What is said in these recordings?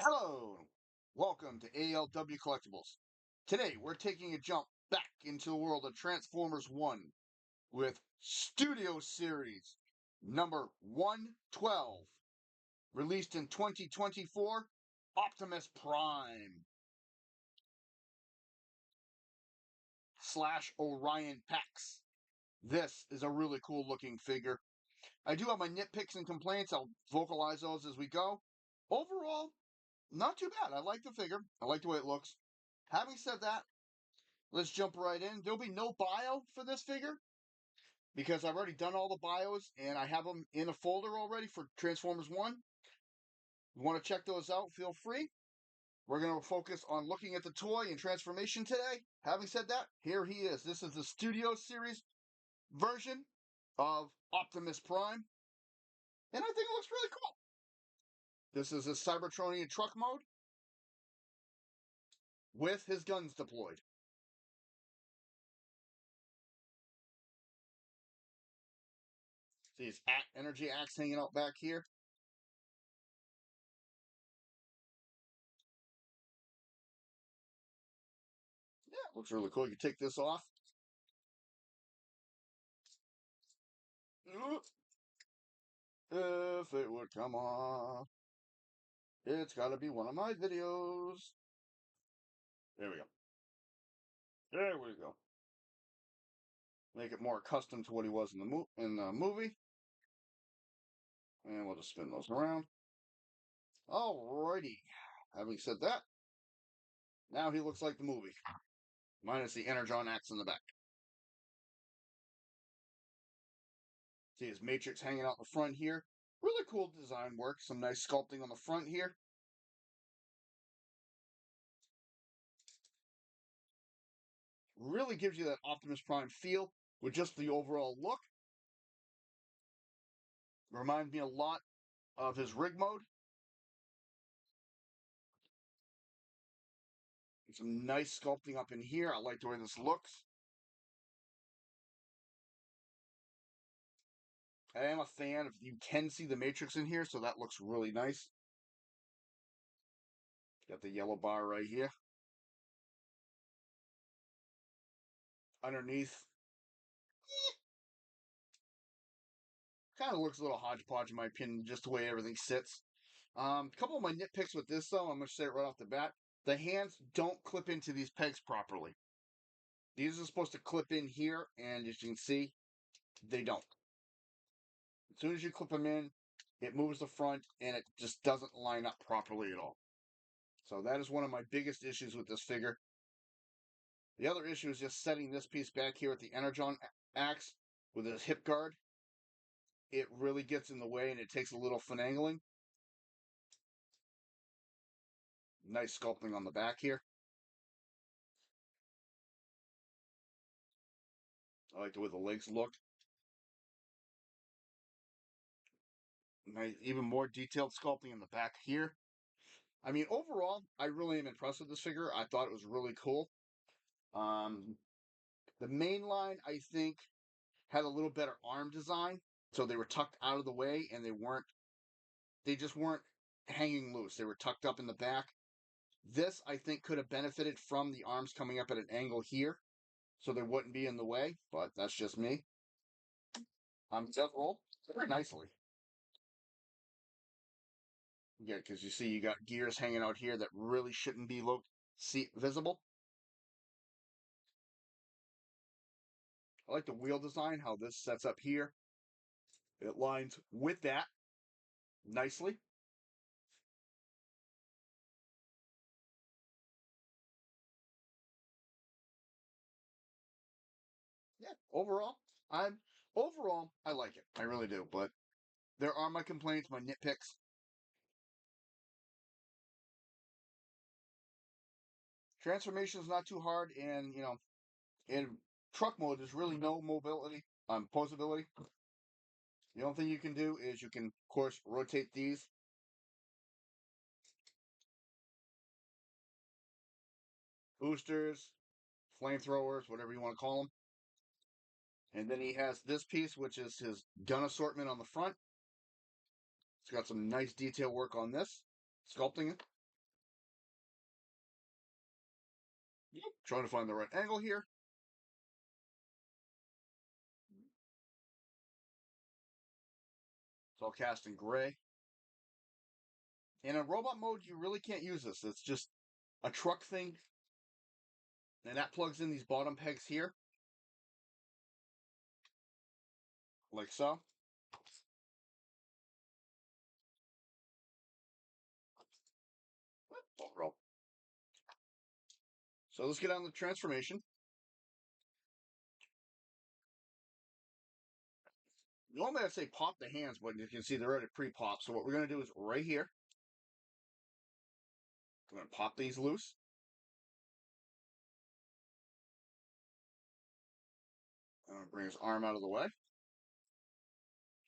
Hello, welcome to ALW Collectibles. Today we're taking a jump back into the world of Transformers 1 with Studio Series number 112, released in 2024, Optimus Prime / Orion Pax. This is a really cool looking figure. I do have my nitpicks and complaints. I'll vocalize those as we go. Overall, not too bad. I like the figure. I like the way it looks. Having said that, let's jump right in. There'll be no bio for this figure because I've already done all the bios and I have them in a folder already for Transformers 1. You want to check those out, feel free. We're going to focus on looking at the toy and transformation today. Having said that, here he is. This is the Studio Series version of Optimus Prime, and I think it looks really cool. This is a Cybertronian truck mode with his guns deployed. See his energy axe hanging out back here. Yeah, looks really cool. You can take this off. If it would come off, it's got to be one of my videos. There we go. There we go. Make it more accustomed to what he was in the movie. And we'll just spin those around. Alrighty. Having said that, now he looks like the movie, minus the Energon axe in the back. See his matrix hanging out the front here. Really cool design work. Some nice sculpting on the front here. Really gives you that Optimus Prime feel with just the overall look. Reminds me a lot of his rig mode. Some nice sculpting up in here. I like the way this looks. I am a fan. You can see the matrix in here, so that looks really nice. Got the yellow bar right here. Underneath, kind of looks a little hodgepodge in my opinion, just the way everything sits. A couple of my nitpicks with this, though, I'm going to say it right off the bat. The hands don't clip into these pegs properly. These are supposed to clip in here, and as you can see, they don't. As soon as you clip them in, it moves the front, and it just doesn't line up properly at all. So that is one of my biggest issues with this figure. The other issue is just setting this piece back here at the Energon axe with his hip guard. It really gets in the way, and it takes a little finagling. Nice sculpting on the back here. I like the way the legs look. Nice, even more detailed sculpting in the back here. I mean, overall, I really am impressed with this figure. I thought it was really cool. The main line, I think, had a little better arm design, so they were tucked out of the way, and they just weren't hanging loose. They were tucked up in the back. This, I think, could have benefited from the arms coming up at an angle here, so they wouldn't be in the way, but that's just me. It does roll very nicely. Yeah, because you see you got gears hanging out here that really shouldn't be visible. I like the wheel design, how this sets up here. It lines with that nicely. Yeah, overall I like it. I really do, but there are my complaints, my nitpicks. Transformation is not too hard, and in truck mode, there's really no mobility, posability. The only thing you can do is you can, of course, rotate these. Boosters, flamethrowers, whatever you want to call them. And then he has this piece, which is his gun assortment on the front. It's got some nice detail work on this, sculpting it. Trying to find the right angle here. It's all cast in gray. And in robot mode, you really can't use this. It's just a truck thing. And that plugs in these bottom pegs here. Like so. So let's get on the transformation. Normally I'd say pop the hands, but you can see they're already pre-popped. So what we're going to do is right here, we're going to pop these loose. I'm going to bring his arm out of the way.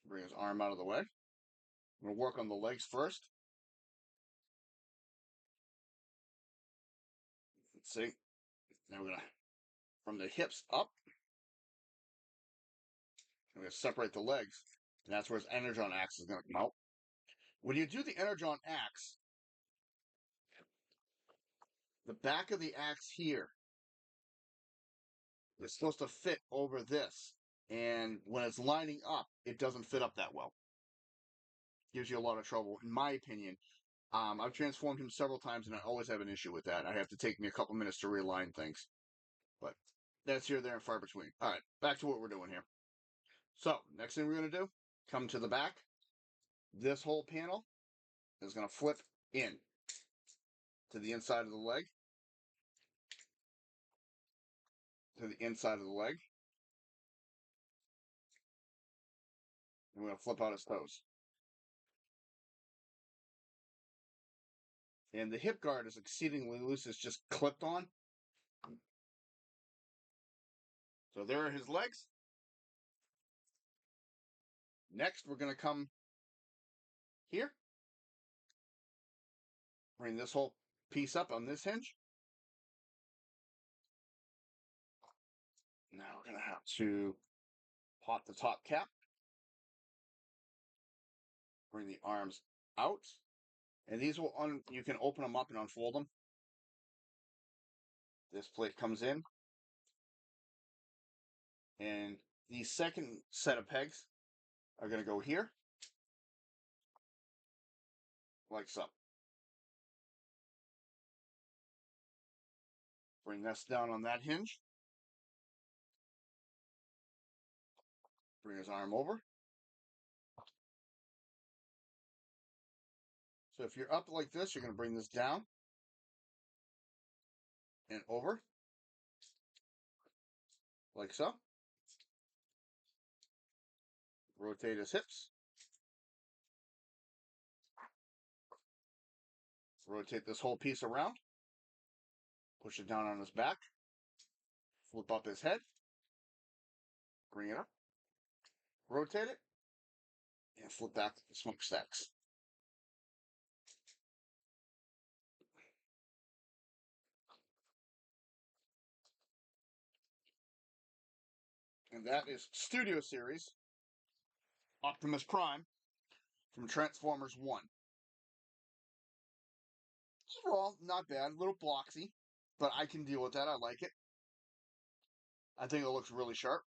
Bring his arm out of the way. I'm going to work on the legs first. Let's see. Now we're going to, from the hips up, I'm going to separate the legs. And that's where his energon axe is going to come out. When you do the energon axe, the back of the axe here is supposed to fit over this. And when it's lining up, it doesn't fit up that well. Gives you a lot of trouble, in my opinion. I've transformed him several times, and I always have an issue with that. I have to take me a couple minutes to realign things. But that's here, there, and far between. All right, back to what we're doing here. So, next thing we're going to do, come to the back. This whole panel is going to flip in to the inside of the leg. To the inside of the leg. And we're going to flip out his toes. And the hip guard is exceedingly loose. It's just clipped on. So there are his legs. Next, we're going to come here. Bring this whole piece up on this hinge. Now we're going to have to pop the top cap. Bring the arms out. And these will, you can open them up and unfold them. This plate comes in. And the second set of pegs are going to go here. Like so. Bring this down on that hinge. Bring his arm over. So if you're up like this, you're going to bring this down and over. Like so. Rotate his hips. Rotate this whole piece around. Push it down on his back. Flip up his head. Bring it up. Rotate it. And flip back the smokestacks. And that is Studio Series Optimus Prime from Transformers 1. Overall, not bad. A little bloxy, but I can deal with that. I like it. I think it looks really sharp.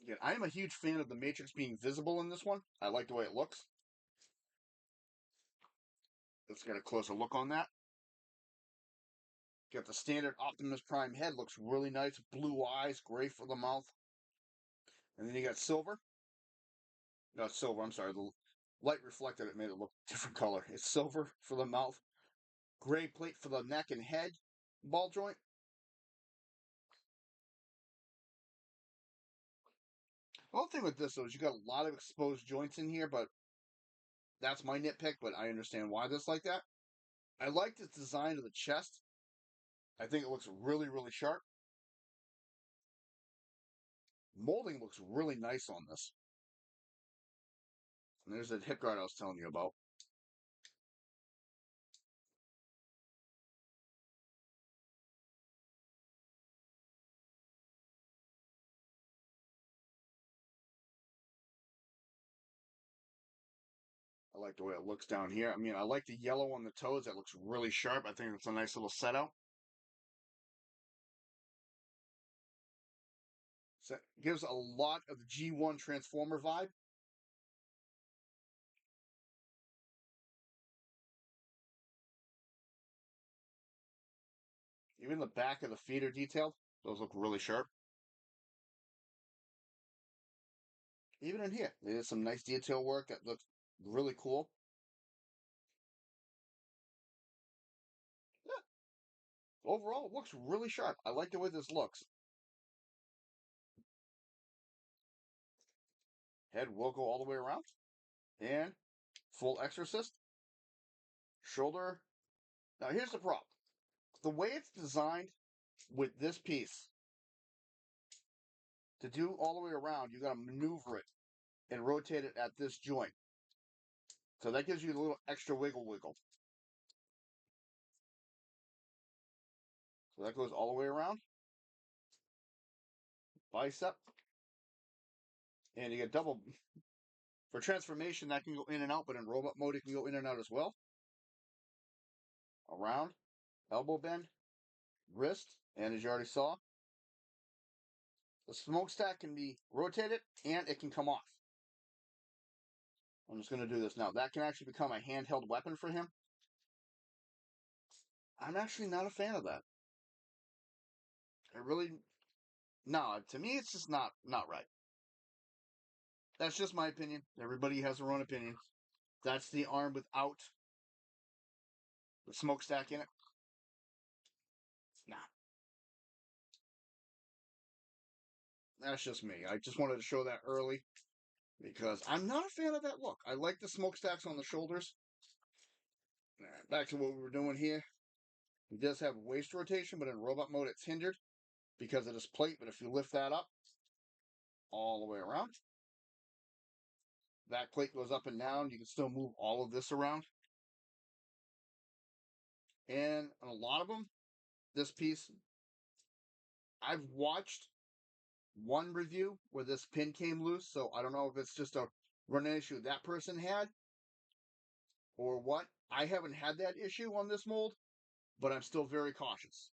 Again, I am a huge fan of the Matrix being visible in this one. I like the way it looks. Let's get a closer look on that. Got the standard Optimus Prime head. Looks really nice. Blue eyes, gray for the mouth. And then you got silver. Not silver, I'm sorry. The light reflected it, made it look different color. It's silver for the mouth. Gray plate for the neck and head. Ball joint. The whole thing with this, though, is you got a lot of exposed joints in here, but that's my nitpick, but I understand why this like that. I like the design of the chest. I think it looks really, really sharp. Molding looks really nice on this. And there's that hip guard I was telling you about. I like the way it looks down here. I mean, I like the yellow on the toes. That looks really sharp. I think it's a nice little setup. So it gives a lot of the G1 Transformer vibe. Even the back of the feet are detailed. Those look really sharp. Even in here, there's some nice detail work that looks really cool. Yeah, overall, it looks really sharp. I like the way this looks. Head will go all the way around. And full exorcist. Shoulder. Now, here's the problem. The way it's designed with this piece, to do all the way around, you got to maneuver it and rotate it at this joint. So that gives you a little extra wiggle. So that goes all the way around. Bicep. And you get double. For transformation, that can go in and out, but in robot mode, it can go in and out as well. Around. Elbow bend. Wrist. And as you already saw, the smokestack can be rotated and it can come off. I'm just going to do this now. That can actually become a handheld weapon for him. I'm actually not a fan of that. I really, no. To me, it's just not right. That's just my opinion. Everybody has their own opinion. That's the arm without the smokestack in it. Nah, that's just me. I just wanted to show that early because I'm not a fan of that look. I like the smokestacks on the shoulders. Back to what we were doing here. He does have waist rotation, but in robot mode, it's hindered because of this plate. But if you lift that up all the way around, that plate goes up and down. You can still move all of this around. And on a lot of them, this piece, I've watched one review where this pin came loose, so I don't know if it's just a running issue that person had or what. I haven't had that issue on this mold, but I'm still very cautious.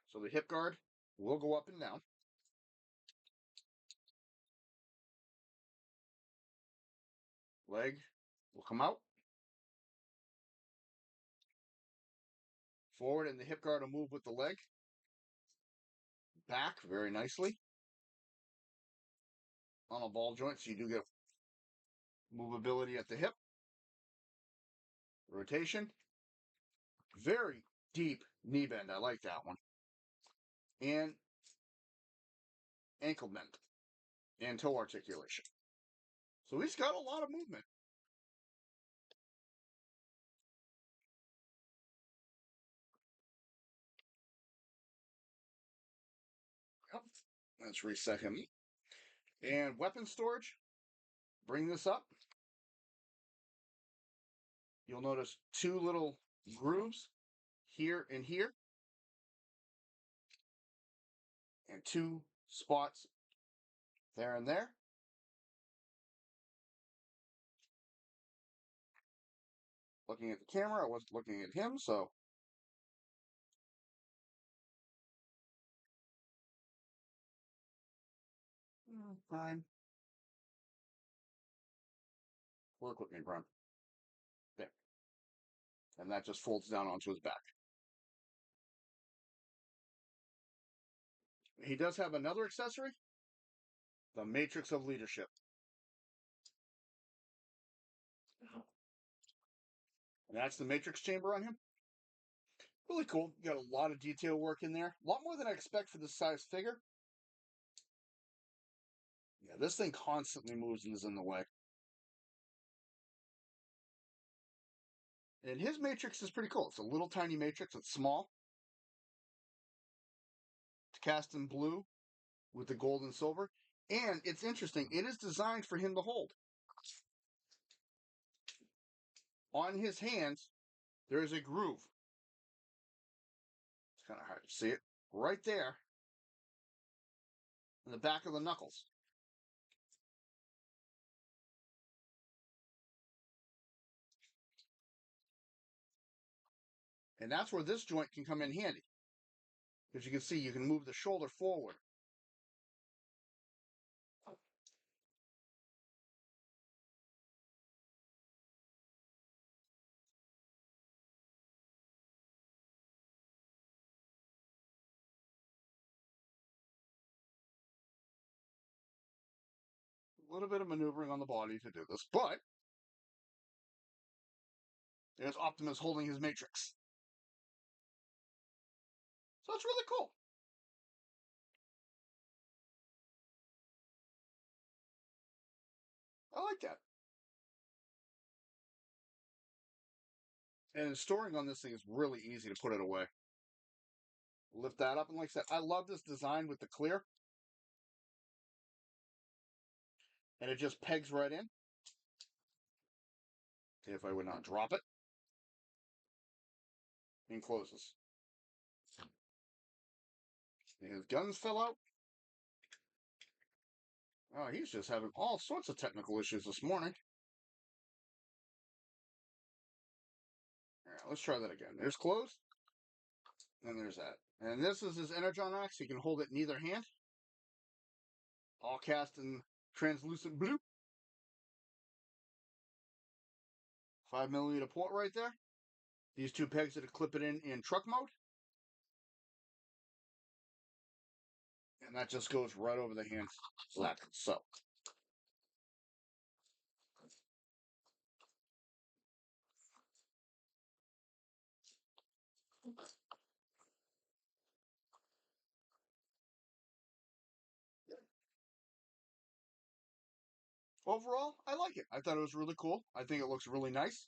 So the hip guard will go up and down. Leg will come out. Forward, and the hip guard will move with the leg. Back very nicely on a ball joint, so you do get movability at the hip. Rotation. Very deep knee bend. I like that one. And ankle bend and toe articulation. So he's got a lot of movement. Yep. Let's reset him. And weapon storage. Bring this up. You'll notice two little grooves here and here. And two spots there and there. Looking at the camera, I wasn't looking at him, so fine. Work with me, Brun. There. And that just folds down onto his back. He does have another accessory, the Matrix of Leadership. And that's the Matrix chamber on him. Really cool. You got a lot of detail work in there. A lot more than I expect for this size figure. Yeah, this thing constantly moves and is in the way. And his Matrix is pretty cool. It's a little tiny Matrix. It's small. It's cast in blue with the gold and silver. And it's interesting. It is designed for him to hold. On his hands, there is a groove. It's kind of hard to see it. Right there in the back of the knuckles. And that's where this joint can come in handy. As you can see, you can move the shoulder forward. A little bit of maneuvering on the body to do this, but there's Optimus holding his Matrix. So it's really cool. I like that. And storing on this thing is really easy to put it away. Lift that up, and like I said, I love this design with the clear. And it just pegs right in. See if I would not drop it. And closes. His guns fell out. Oh, he's just having all sorts of technical issues this morning. All right, let's try that again. There's closed. And there's that. And this is his Energon axe. You can hold it in either hand. All cast in translucent blue. 5mm port right there. These two pegs that clip it in truck mode. And that just goes right over the hand like so. Overall, I like it. I thought it was really cool. I think it looks really nice.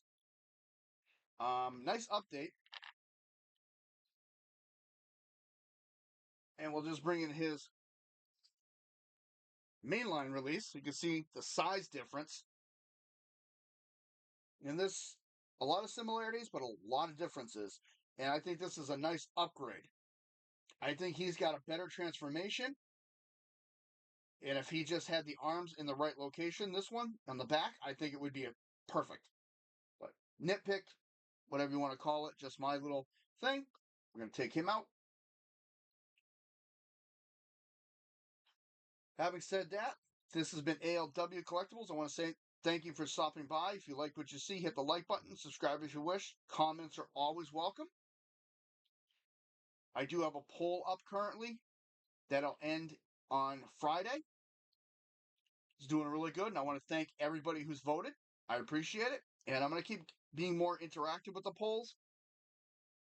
Nice update. And we'll just bring in his mainline release. You can see the size difference. In this, a lot of similarities, but a lot of differences. And I think this is a nice upgrade. I think he's got a better transformation. And if he just had the arms in the right location, this one on the back, I think it would be a perfect. But nitpick, whatever you want to call it, just my little thing. We're going to take him out. Having said that, this has been ALW Collectibles. I want to say thank you for stopping by. If you like what you see, hit the like button, subscribe if you wish. Comments are always welcome. I do have a poll up currently that'll end on Friday. It's doing really good, and I want to thank everybody who's voted. I appreciate it, and I'm going to keep being more interactive with the polls,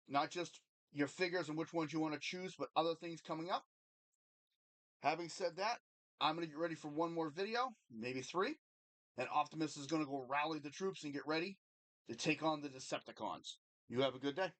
not just your figures and which ones you want to choose, but other things coming up. Having said that, I'm going to get ready for one more video, maybe 3, and Optimus is going to go rally the troops and get ready to take on the Decepticons. You have a good day.